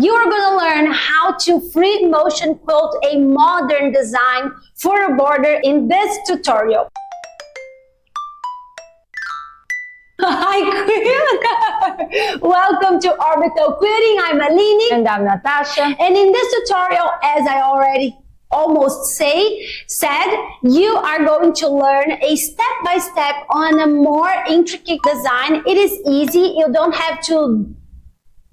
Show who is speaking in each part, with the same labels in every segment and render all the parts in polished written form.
Speaker 1: You are going to learn how to free motion quilt a modern design for a border in this tutorial. Hi, Quilter! Welcome to Orbital Quilting. I'm Aline.
Speaker 2: And I'm Natasha.
Speaker 1: And in this tutorial, as I already said, you are going to learn a step-by-step on a more intricate design. It is easy. You don't have to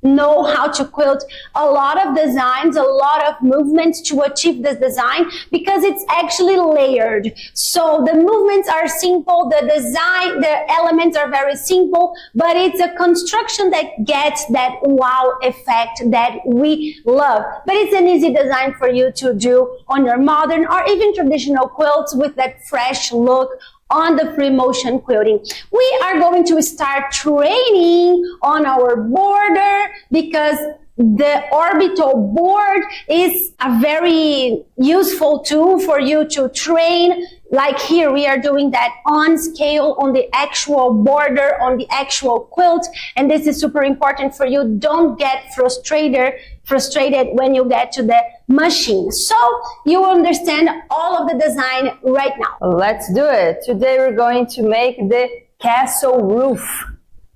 Speaker 1: know how to quilt a lot of designs, a lot of movements to achieve this design, because it's actually layered. So the movements are simple, the design, the elements are very simple, but it's a construction that gets that wow effect that we love. But it's an easy design for you to do on your modern or even traditional quilts with that fresh look on the free motion quilting. We are going to start training on our border because the Orbital board is a very useful tool for you to train. Like here, we are doing that on scale, on the actual border, on the actual quilt. And this is super important for you. Don't get frustrated when you get to the machine. So you understand all of the design right now.
Speaker 2: Let's do it. Today we're going to make the castle roof.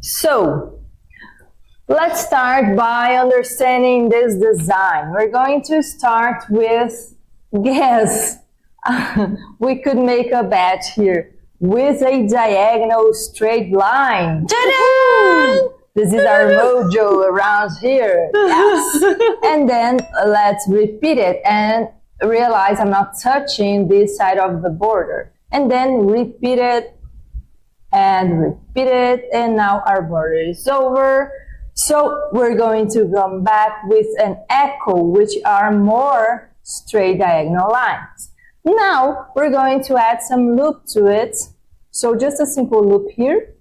Speaker 2: So let's start by understanding this design. We're going to start with, guess, we could make a bet here with a diagonal straight line.
Speaker 1: Ta-da!
Speaker 2: This is our mojo around here. Yes. And then let's repeat it and realize I'm not touching this side of the border. And then repeat it and repeat it. And now our border is over. So we're going to come back with an echo, which are more straight diagonal lines. Now we're going to add some loop to it. So just a simple loop here.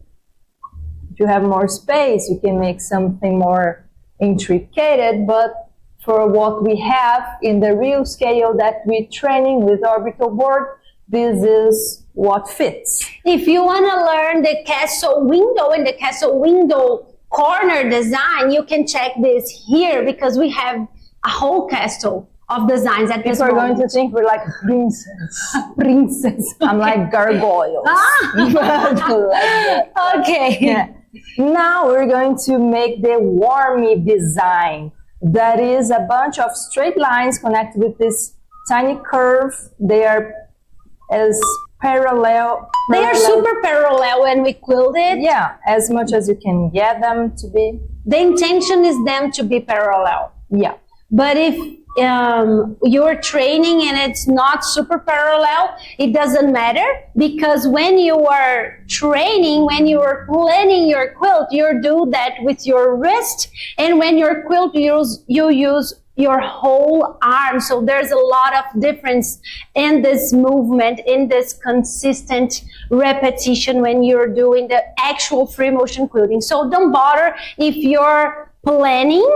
Speaker 2: If you have more space, you can make something more intricate, but for what we have in the real scale that we're training with Orbital board, this is what fits.
Speaker 1: If you want to learn the castle window and the castle window corner design, you can check this here because we have a whole castle of designs at this
Speaker 2: moment. We're going to think we're like princess.
Speaker 1: Princess.
Speaker 2: I'm like gargoyles.
Speaker 1: Okay.
Speaker 2: Yeah. Now we're going to make the wormy design. That is a bunch of straight lines connected with this tiny curve. They are as parallel.
Speaker 1: They are super parallel when we quilt it.
Speaker 2: Yeah, as much as you can get them to be.
Speaker 1: The intention is them to be parallel.
Speaker 2: Yeah.
Speaker 1: But if you're training and it's not super parallel, it doesn't matter, because when you are training, when you are planning your quilt, you do that with your wrist, and when your quilt you use your whole arm. So there's a lot of difference in this movement, in this consistent repetition when you're doing the actual free motion quilting. So don't bother if you're planning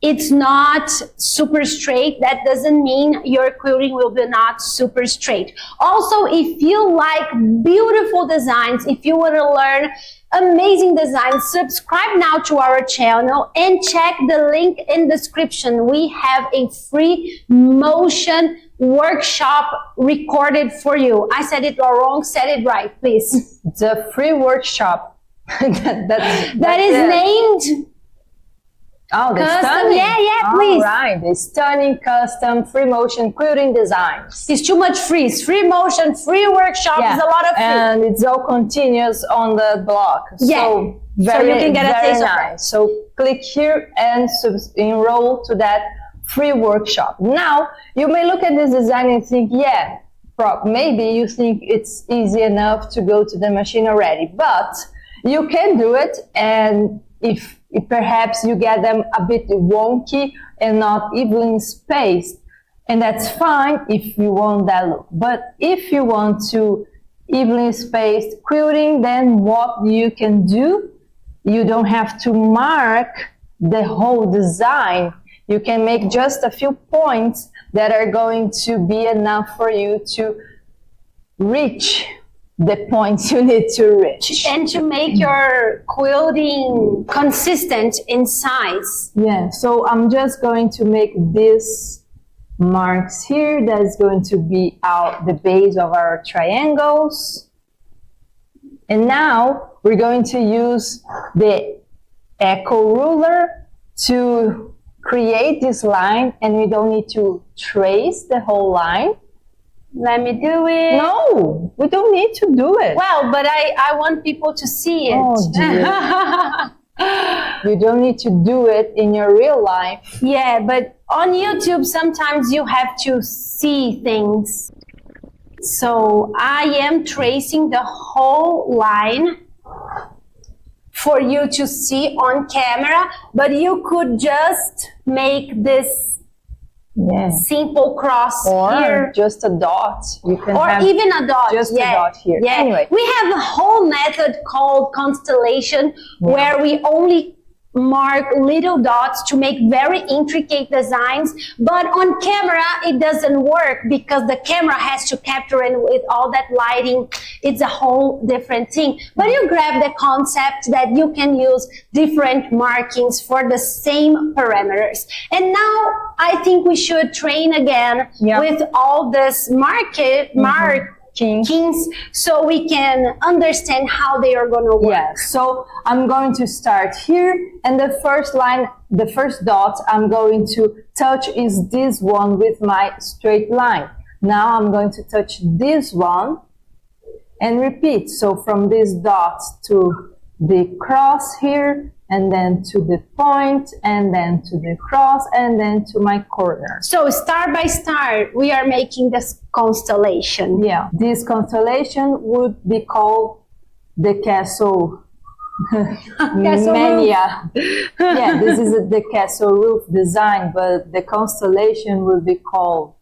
Speaker 1: it's not super straight. That doesn't mean your quilting will be not super straight. Also, if you like beautiful designs, if you want to learn amazing designs, subscribe now to our channel and check the link in the description. We have a free motion workshop recorded for you. I said it wrong, said it right, please.
Speaker 2: The free workshop.
Speaker 1: that is named
Speaker 2: Oh, the
Speaker 1: custom,
Speaker 2: stunning.
Speaker 1: yeah, please.
Speaker 2: All right, the stunning custom free motion quilting designs.
Speaker 1: It's too much free. It's free motion, free workshop.
Speaker 2: Yeah.
Speaker 1: It's a lot of free.
Speaker 2: And it's all continuous on the blog.
Speaker 1: Yeah.
Speaker 2: So, very,
Speaker 1: so you can get a taste
Speaker 2: nice.
Speaker 1: of it.
Speaker 2: So click here and enroll to that free workshop. Now, you may look at this design and think, yeah, maybe you think it's easy enough to go to the machine already, but you can do it, and if perhaps you get them a bit wonky and not evenly spaced, and that's fine if you want that look. But if you want to evenly spaced quilting, then what you can do, you don't have to mark the whole design. You can make just a few points that are going to be enough for you to reach the points you need to reach.
Speaker 1: And to make your quilting consistent in size.
Speaker 2: Yeah, so I'm just going to make these marks here. That's going to be out the base of our triangles. And now we're going to use the echo ruler to create this line, and we don't need to trace the whole line.
Speaker 1: Let me do it.
Speaker 2: No, we don't need to do it.
Speaker 1: Well, but I want people to see it.
Speaker 2: Oh, dear. You don't need to do it in your real life.
Speaker 1: Yeah, but on YouTube, sometimes you have to see things. So I am tracing the whole line for you to see on camera, but you could just make this simple cross
Speaker 2: or
Speaker 1: here.
Speaker 2: Just a dot. You can
Speaker 1: Or
Speaker 2: have
Speaker 1: even a dot.
Speaker 2: just a dot here.
Speaker 1: Yeah.
Speaker 2: Anyway,
Speaker 1: we have a whole method called Constellation where we only mark little dots to make very intricate designs, but on camera it doesn't work because the camera has to capture it with all that lighting. It's a whole different thing, but you grab the concept that you can use different markings for the same parameters. And now I think we should train again with all this markings so we can understand how they are going to work.
Speaker 2: Yeah, so I'm going to start here, and the first line, the first dot I'm going to touch is this one with my straight line. Now I'm going to touch this one and repeat. So from this dot to the cross here, and then to the point, and then to the cross, and then to my corner.
Speaker 1: So star by star, we are making this constellation.
Speaker 2: Yeah, this constellation would be called the castle mania. Yeah, this is the castle roof design, but the constellation would be called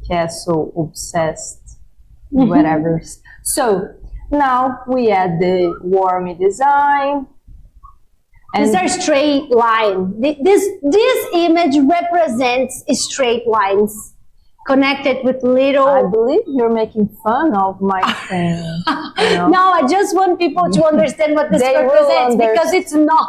Speaker 2: castle obsessed, whatever. So now we add the wormy design.
Speaker 1: And these are straight lines. This image represents straight lines connected with little...
Speaker 2: I believe you're making fun of my thing. You know?
Speaker 1: No, I just want people to understand what this represents because it's not.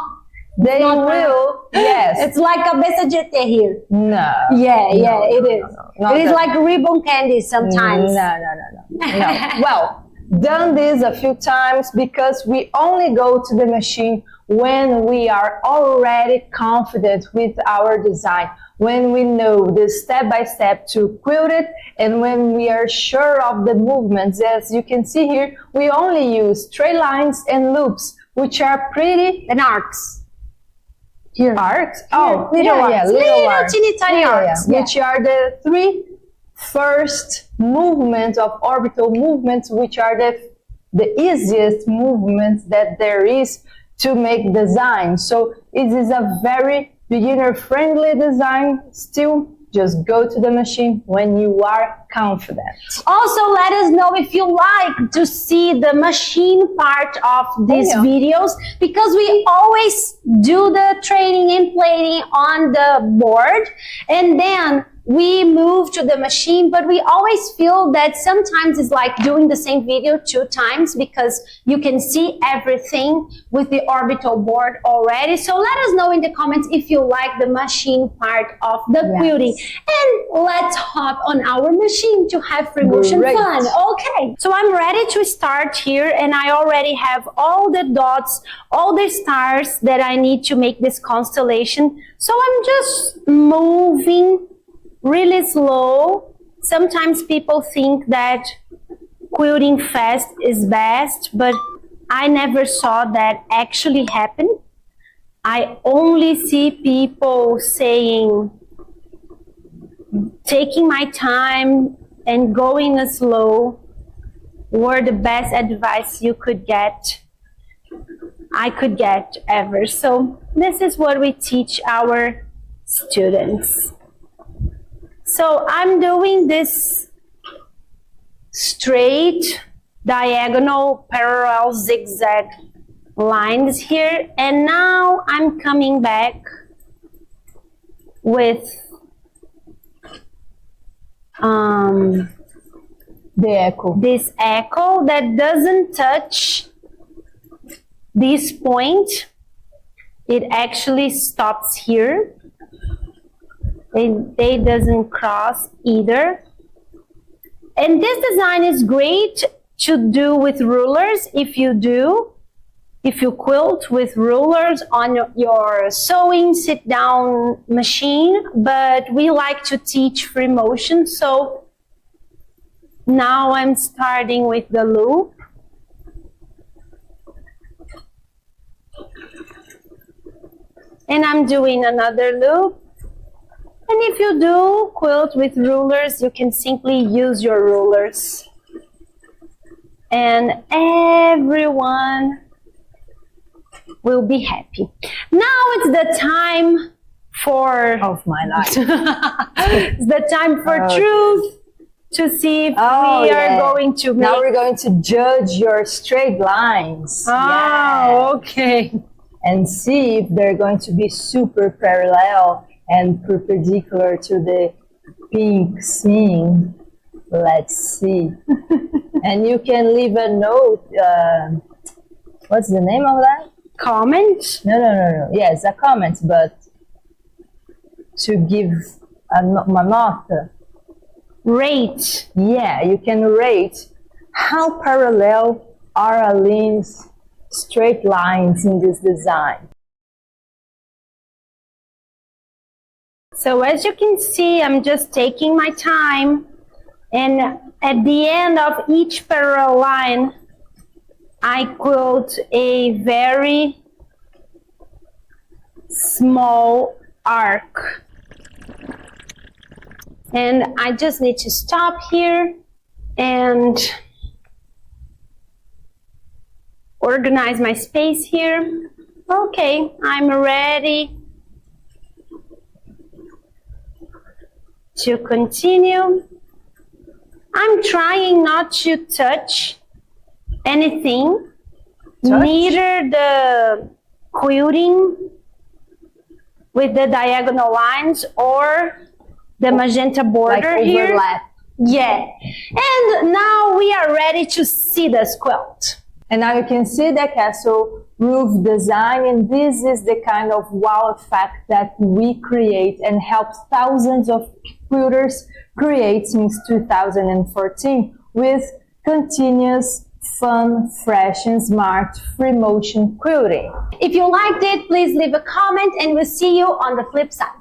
Speaker 2: They will, yes.
Speaker 1: It's like a message here.
Speaker 2: No.
Speaker 1: Yeah, it is.
Speaker 2: No,
Speaker 1: it is like ribbon candy sometimes.
Speaker 2: No. Well, done this a few times because we only go to the machine when we are already confident with our design, when we know the step-by-step to quilt it, and when we are sure of the movements. As you can see here, we only use straight lines and loops, which are pretty,
Speaker 1: and arcs.
Speaker 2: Here. Arcs?
Speaker 1: Oh, little arcs. Little
Speaker 2: arcs.
Speaker 1: teeny tiny arcs.
Speaker 2: Yeah. Which are the three first movements of orbital movements, which are the easiest movements that there is to make design. So it is a very beginner-friendly design. Still, just go to the machine when you are confident.
Speaker 1: Also, let us know if you like to see the machine part of these videos, because we always do the training and plating on the board, and then we move to the machine, but we always feel that sometimes it's like doing the same video 2 times because you can see everything with the orbital board already. So let us know in the comments if you like the machine part of the quilting. And let's hop on our machine to have free motion fun. Okay, so I'm ready to start here, and I already have all the dots, all the stars that I need to make this constellation. So I'm just moving really slow. Sometimes people think that quilting fast is best, but I never saw that actually happen. I only see people saying, taking my time and going slow were the best advice you could get, I could get ever. So this is what we teach our students. So I'm doing this straight, diagonal, parallel, zigzag lines here. And now I'm coming back with
Speaker 2: The echo.
Speaker 1: This echo that doesn't touch this point. It actually stops here. They doesn't cross either. And this design is great to do with rulers if you quilt with rulers on your sewing sit-down machine, but we like to teach free motion, so now I'm starting with the loop. And I'm doing another loop. And if you do quilt with rulers, you can simply use your rulers. And everyone will be happy. Now it's the time for...
Speaker 2: Of my life.
Speaker 1: It's the time for truth, to see if we are going to make...
Speaker 2: Now we're going to judge your straight lines.
Speaker 1: Oh, okay.
Speaker 2: And see if they're going to be super parallel and perpendicular to the pink seam. Let's see. And you can leave a note. What's the name of that?
Speaker 1: Comment?
Speaker 2: No. Yes, a comment, but to give a nota.
Speaker 1: Rate.
Speaker 2: Yeah, you can rate how parallel are Aline's straight lines in this design.
Speaker 1: So as you can see, I'm just taking my time, and at the end of each parallel line, I quilt a very small arc. And I just need to stop here and organize my space here. Okay, I'm ready to continue. I'm trying not to touch anything, neither the quilting with the diagonal lines or the magenta border
Speaker 2: like
Speaker 1: here.
Speaker 2: Overlap.
Speaker 1: Yeah, and now we are ready to see this quilt.
Speaker 2: And now you can see the castle roof design, and this is the kind of wow effect that we create and help thousands of quilters create since 2014 with continuous, fun, fresh and smart free motion quilting.
Speaker 1: If you liked it, please leave a comment and we'll see you on the flip side.